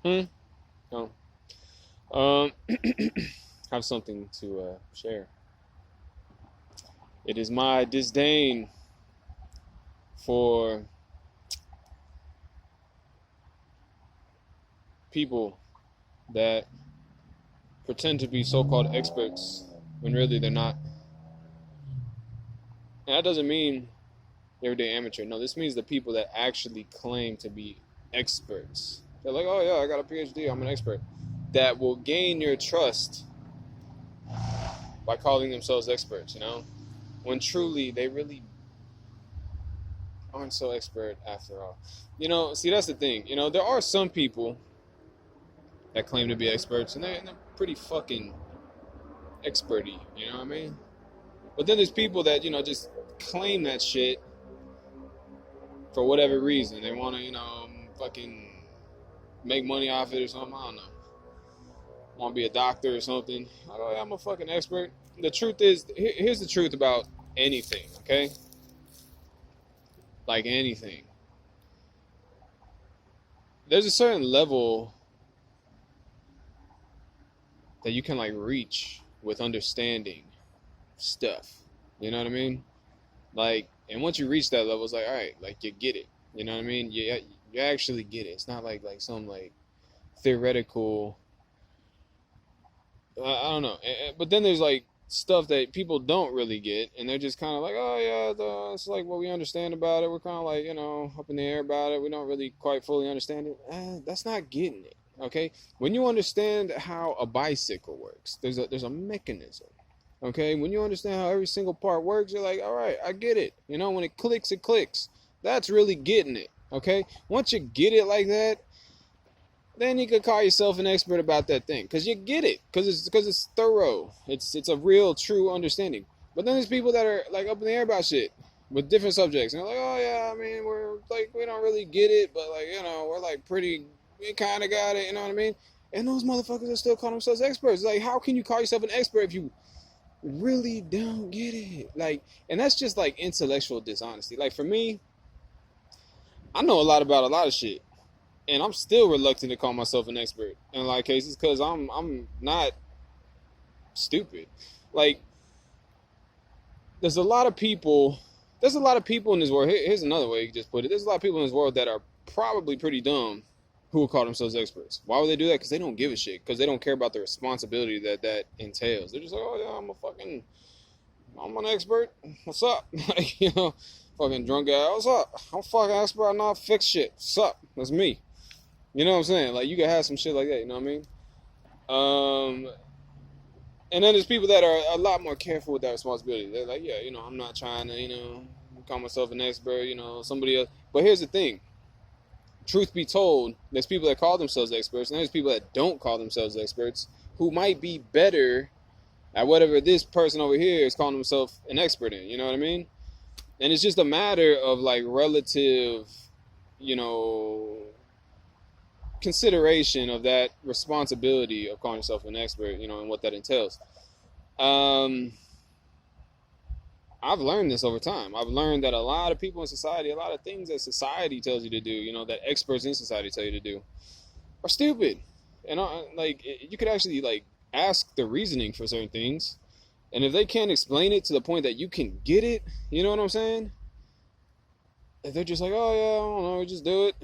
Hmm. Oh. Um. Have something to share. It is my disdain for people that pretend to be so-called experts when really they're not. And that doesn't mean everyday amateur. No, this means the people that actually claim to be experts. They're like, oh yeah, I got a PhD, I'm an expert. That will gain your trust by calling themselves experts, when truly they really aren't so expert after all. See, that's the thing. There are some people that claim to be experts, and they're pretty fucking experty, you know what I mean? But then there's people that, just claim that shit for whatever reason. They want to, fucking make money off it or something. I don't know. Want to be a doctor or something. Like, oh, yeah, I'm a fucking expert. The truth is, here's the truth about anything, okay? Like anything. There's a certain level that you can, like, reach with understanding stuff. You know what I mean? Like, and once you reach that level, it's like, all right, like, you get it. You know what I mean? You actually get it. It's not like some, like, theoretical, I don't know. But then there's like stuff that people don't really get, and they're just kind of like, oh yeah, it's like what we understand about it. We're kind of like, up in the air about it. We don't really quite fully understand it. That's not getting it. Okay, when you understand how a bicycle works, there's a mechanism. Okay, when you understand how every single part works, you're like, all right, I get it. When it clicks, it clicks. That's really getting it. Okay, once you get it like that, then you could call yourself an expert about that thing because you get it, because it's thorough. It's a real true understanding. But then there's people that are like up in the air about shit with different subjects, and they're like, oh yeah, I mean, we're like, we don't really get it, but like, we're like pretty, we kind of got it. You know what I mean? And those motherfuckers are still calling themselves experts. Like, how can you call yourself an expert if you really don't get it? Like, and that's just like intellectual dishonesty. Like for me, I know a lot about a lot of shit, and I'm still reluctant to call myself an expert in a lot of cases because I'm not stupid. Like, there's a lot of people. There's a lot of people in this world. Here's another way you just put it. There's a lot of people in this world that are probably pretty dumb who will call themselves experts. Why would they do that? Because they don't give a shit. Because they don't care about the responsibility that entails. They're just like, oh yeah, I'm an expert. What's up? Like, fucking drunk guy. What's up? I'm fucking expert. I know how to fix shit. What's up? That's me. You know what I'm saying? Like, you can have some shit like that, you know what I mean? And then there's people that are a lot more careful with that responsibility. They're like, yeah, I'm not trying to, call myself an expert, somebody else. But here's the thing. Truth be told, there's people that call themselves experts, and there's people that don't call themselves experts who might be better at whatever this person over here is calling himself an expert in. You know what I mean? And it's just a matter of, like, relative, you know, consideration of that responsibility of calling yourself an expert, and what that entails. Um, I've learned this over time. I've learned that a lot of people in society, a lot of things that society tells you to do, that experts in society tell you to do, are stupid. And like, you could actually like ask the reasoning for certain things, and if they can't explain it to the point that you can get it, you know what I'm saying? If they're just like, oh yeah, I don't know, we just do it.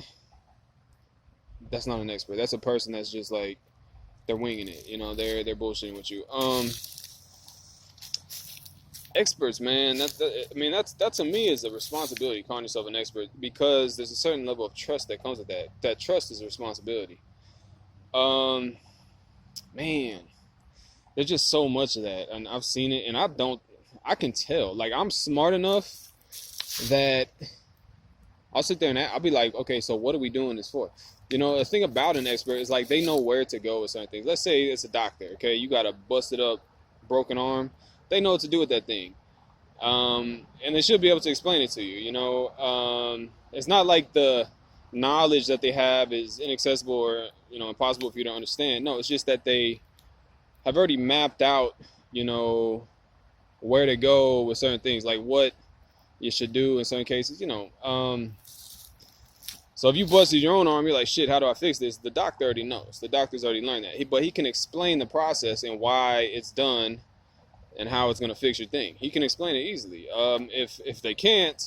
That's not an expert. That's a person that's just like, they're winging it. They're bullshitting with you. Experts, man. That to me is a responsibility. Calling yourself an expert, because there's a certain level of trust that comes with that. That trust is a responsibility. Um, Man, there's just so much of that, and I've seen it, and I can tell. Like, I'm smart enough that I'll sit there and I'll be like, okay, so what are we doing this for? The thing about an expert is, like, they know where to go with certain things. Let's say it's a doctor, okay? You got a busted up, broken arm. They know what to do with that thing. And they should be able to explain it to you, It's not like the knowledge that they have is inaccessible or, impossible for you to understand. No, it's just that they have already mapped out, where to go with certain things, like what you should do in certain cases, So So if you busted your own arm, you're like, shit, how do I fix this? The doctor already knows. The doctor's already learned that. But he can explain the process and why it's done and how it's going to fix your thing. He can explain it easily. If they can't,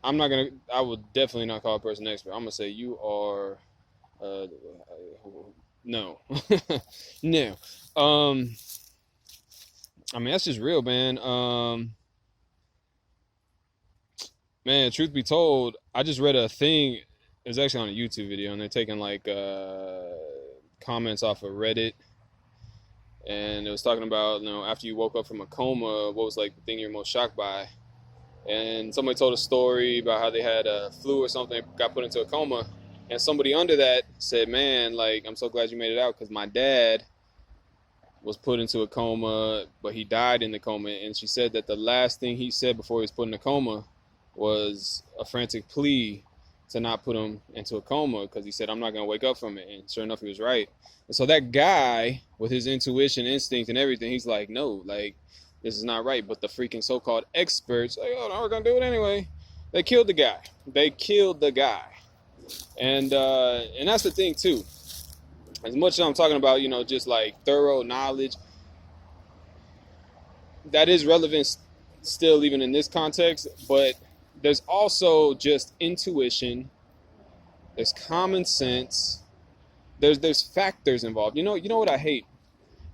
I would definitely not call a person an expert. I'm going to say you are, no. No. I mean, that's just real, man. Man, truth be told, I just read a thing. It was actually on a YouTube video, and they're taking like comments off of Reddit, and it was talking about, after you woke up from a coma, what was like the thing you're most shocked by? And somebody told a story about how they had a flu or something, got put into a coma, and somebody under that said, "Man, like, I'm so glad you made it out, because my dad was put into a coma, but he died in the coma." And she said that the last thing he said before he was put in a coma was a frantic plea to not put him into a coma, because he said, "I'm not going to wake up from it." And sure enough, he was right. And so that guy, with his intuition, instinct, and everything, he's like, no, like, this is not right. But the freaking so-called experts, like, oh, no, we're going to do it anyway. They killed the guy. And that's the thing, too. As much as I'm talking about, just like thorough knowledge, that is relevant still even in this context, but there's also just intuition, there's common sense, there's factors involved. You know what I hate?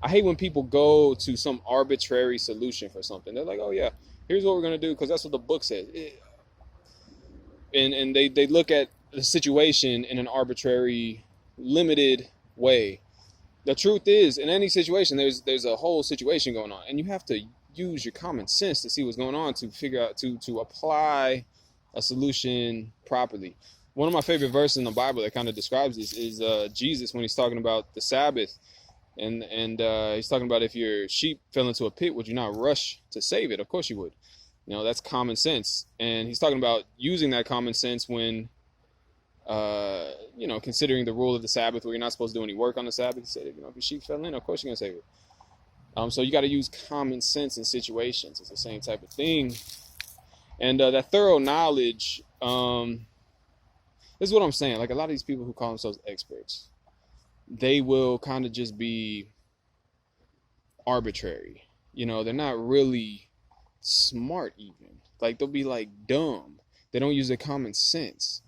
I hate when people go to some arbitrary solution for something. They're like, oh yeah, here's what we're gonna do because that's what the book says. And they look at the situation in an arbitrary, limited way. The truth is, in any situation, there's a whole situation going on, and you have to use your common sense to see what's going on, to figure out, to apply a solution properly. One of my favorite verses in the Bible that kind of describes this is Jesus, when he's talking about the Sabbath, and he's talking about, if your sheep fell into a pit, would you not rush to save it? Of course you would. That's common sense. And he's talking about using that common sense when considering the rule of the Sabbath, where you're not supposed to do any work on the Sabbath. He said, if your sheep fell in, of course you're gonna save it. So you got to use common sense in situations. It's the same type of thing. And that thorough knowledge, this is what I'm saying. Like, a lot of these people who call themselves experts, they will kind of just be arbitrary. They're not really smart even. Like, they'll be like dumb. They don't use their common sense.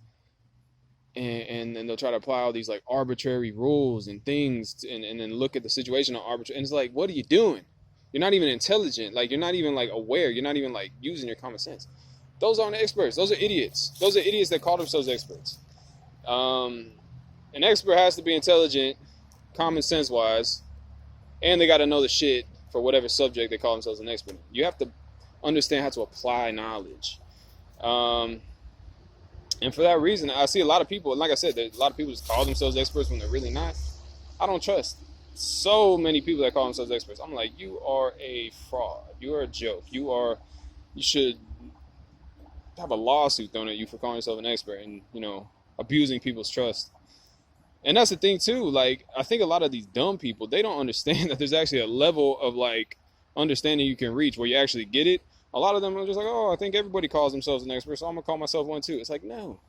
And then they'll try to apply all these like arbitrary rules and things, and then look at the situation on arbitrary. And it's like, what are you doing? You're not even intelligent. Like, you're not even like aware. You're not even like using your common sense. Those aren't experts. Those are idiots. Those are idiots that call themselves experts. An expert has to be intelligent, common sense wise, and they got to know the shit for whatever subject they call themselves an expert in. You have to understand how to apply knowledge. And for that reason, I see a lot of people, and like I said, there's a lot of people just call themselves experts when they're really not. I don't trust so many people that call themselves experts. I'm like, you are a fraud. You are a joke. You should have a lawsuit thrown at you for calling yourself an expert and, abusing people's trust. And that's the thing too. Like, I think a lot of these dumb people, they don't understand that there's actually a level of like understanding you can reach where you actually get it. A lot of them are just like, oh, I think everybody calls themselves an expert, so I'm going to call myself one too. It's like, no.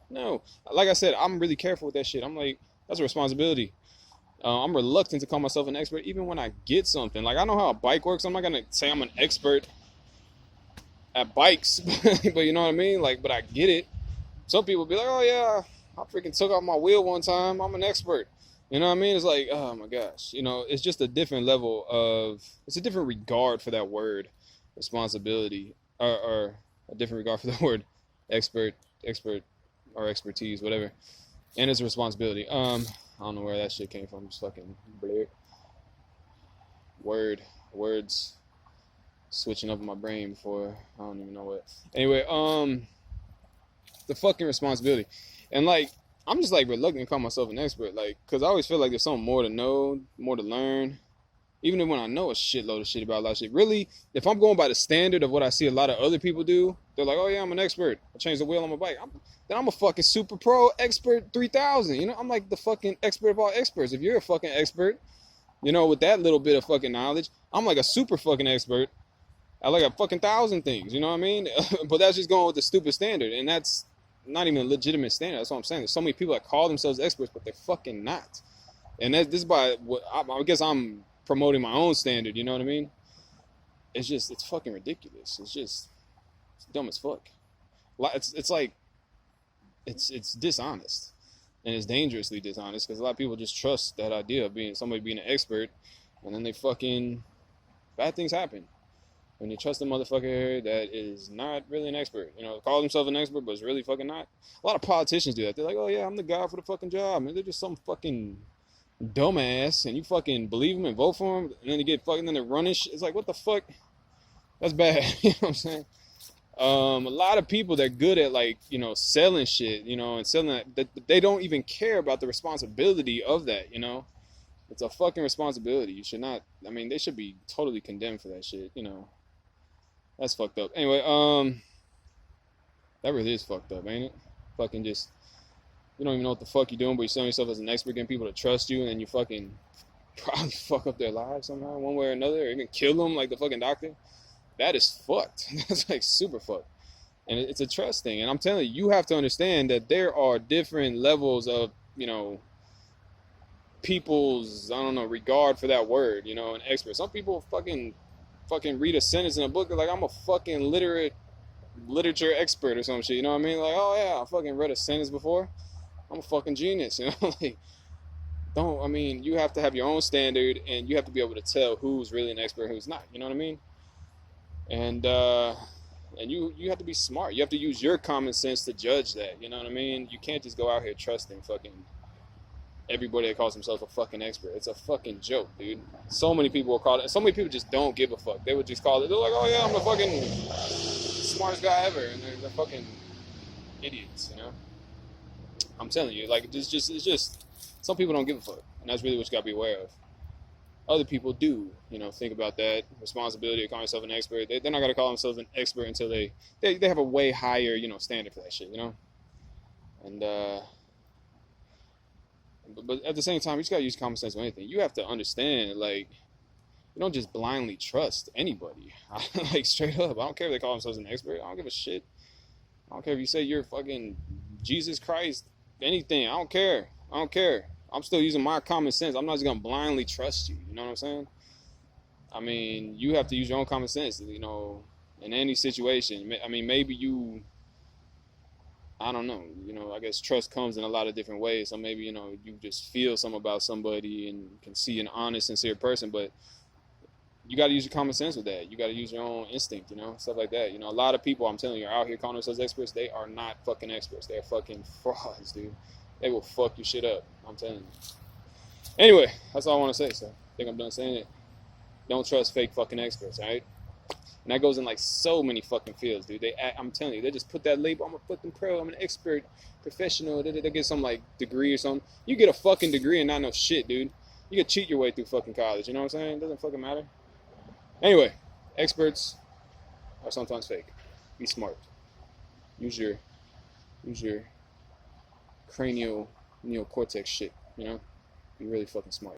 Like I said, I'm really careful with that shit. I'm like, that's a responsibility. I'm reluctant to call myself an expert even when I get something. Like, I know how a bike works. I'm not going to say I'm an expert at bikes, but you know what I mean? Like, but I get it. Some people be like, oh yeah, I freaking took off my wheel one time. I'm an expert. You know what I mean? It's like, oh my gosh. It's just a different level of, it's a different regard for that word. Responsibility, or a different regard for the word expert or expertise, whatever, and it's a responsibility. I don't know where that shit came from. Just fucking blur. Words switching up in my brain before I don't even know what. Anyway, the fucking responsibility, and like, I'm just like reluctant to call myself an expert, like, because I always feel like there's something more to know, more to learn. Even when I know a shitload of shit about a lot of shit. Really, if I'm going by the standard of what I see a lot of other people do, they're like, oh yeah, I'm an expert. I changed the wheel on my bike. Then I'm a fucking super pro expert 3000. I'm like the fucking expert of all experts. If you're a fucking expert, with that little bit of fucking knowledge, I'm like a super fucking expert. I like a fucking 1,000 things, you know what I mean? But that's just going with the stupid standard. And that's not even a legitimate standard. That's what I'm saying. There's so many people that call themselves experts, but they're fucking not. And this is by what I guess I'm promoting my own standard. You know what I mean? It's fucking ridiculous. It's dumb as fuck. It's like it's dishonest, and it's dangerously dishonest because a lot of people just trust that idea of somebody being an expert, and then bad things happen when you trust a motherfucker that is not really an expert. Call themselves an expert, but is really fucking not. A lot of politicians do that. They're like, oh yeah, I'm the guy for the fucking job, and they're just some fucking dumbass, and you fucking believe them and vote for them, and then they get fucking, then they're running shit. It's like, what the fuck? That's bad. You know what I'm saying? A lot of people that are good at selling shit, and selling that they don't even care about the responsibility of that. It's a fucking responsibility. You should not. I mean, they should be totally condemned for that shit. That's fucked up. Anyway, that really is fucked up, ain't it? Fucking just, you don't even know what the fuck you're doing, but you're selling yourself as an expert, getting people to trust you, and then you fucking probably fuck up their lives somehow, one way or another, or even kill them like the fucking doctor. That is fucked. That's like super fucked. And it's a trust thing. And I'm telling you, you have to understand that there are different levels of, people's, I don't know, regard for that word, an expert. Some people fucking read a sentence in a book, they're like, I'm a fucking literature expert or some shit, you know what I mean? Like, oh yeah, I fucking read a sentence before. I'm a fucking genius, like, you have to have your own standard, and you have to be able to tell who's really an expert and who's not, you know what I mean? And you have to be smart. You have to use your common sense to judge that, you know what I mean? You can't just go out here trusting fucking everybody that calls themselves a fucking expert. It's a fucking joke, dude. So many people will call it. So many people just don't give a fuck. They would just call it. They're like, oh yeah, I'm the fucking smartest guy ever, and they're fucking idiots, I'm telling you, like, it's just some people don't give a fuck, and that's really what you gotta be aware of. Other people do, think about that responsibility of calling themselves an expert. They're not gonna call themselves an expert until they have a way higher, standard for that shit, And but at the same time, you just gotta use common sense with anything. You have to understand, like, you don't just blindly trust anybody. Like, straight up, I don't care if they call themselves an expert. I don't give a shit. I don't care if you say you're fucking Jesus Christ, anything. I don't care. I'm still using my common sense. I'm not just gonna blindly trust you. You know what I'm saying? I mean, you have to use your own common sense, in any situation. I mean, maybe I don't know, I guess trust comes in a lot of different ways. So maybe, you just feel something about somebody and can see an honest, sincere person, but you got to use your common sense with that. You got to use your own instinct, stuff like that. A lot of people, I'm telling you, are out here calling themselves experts. They are not fucking experts. They're fucking frauds, dude. They will fuck your shit up. I'm telling you. Anyway, that's all I want to say. So I think I'm done saying it. Don't trust fake fucking experts, all right? And that goes in like so many fucking fields, dude. I'm telling you, they just put that label. I'm a fucking pro. I'm an expert, professional. They get some like degree or something. You get a fucking degree and not know shit, dude. You can cheat your way through fucking college. You know what I'm saying? It doesn't fucking matter. Anyway, experts are sometimes fake. Be smart. Use your cranial neocortex shit. Be really fucking smart.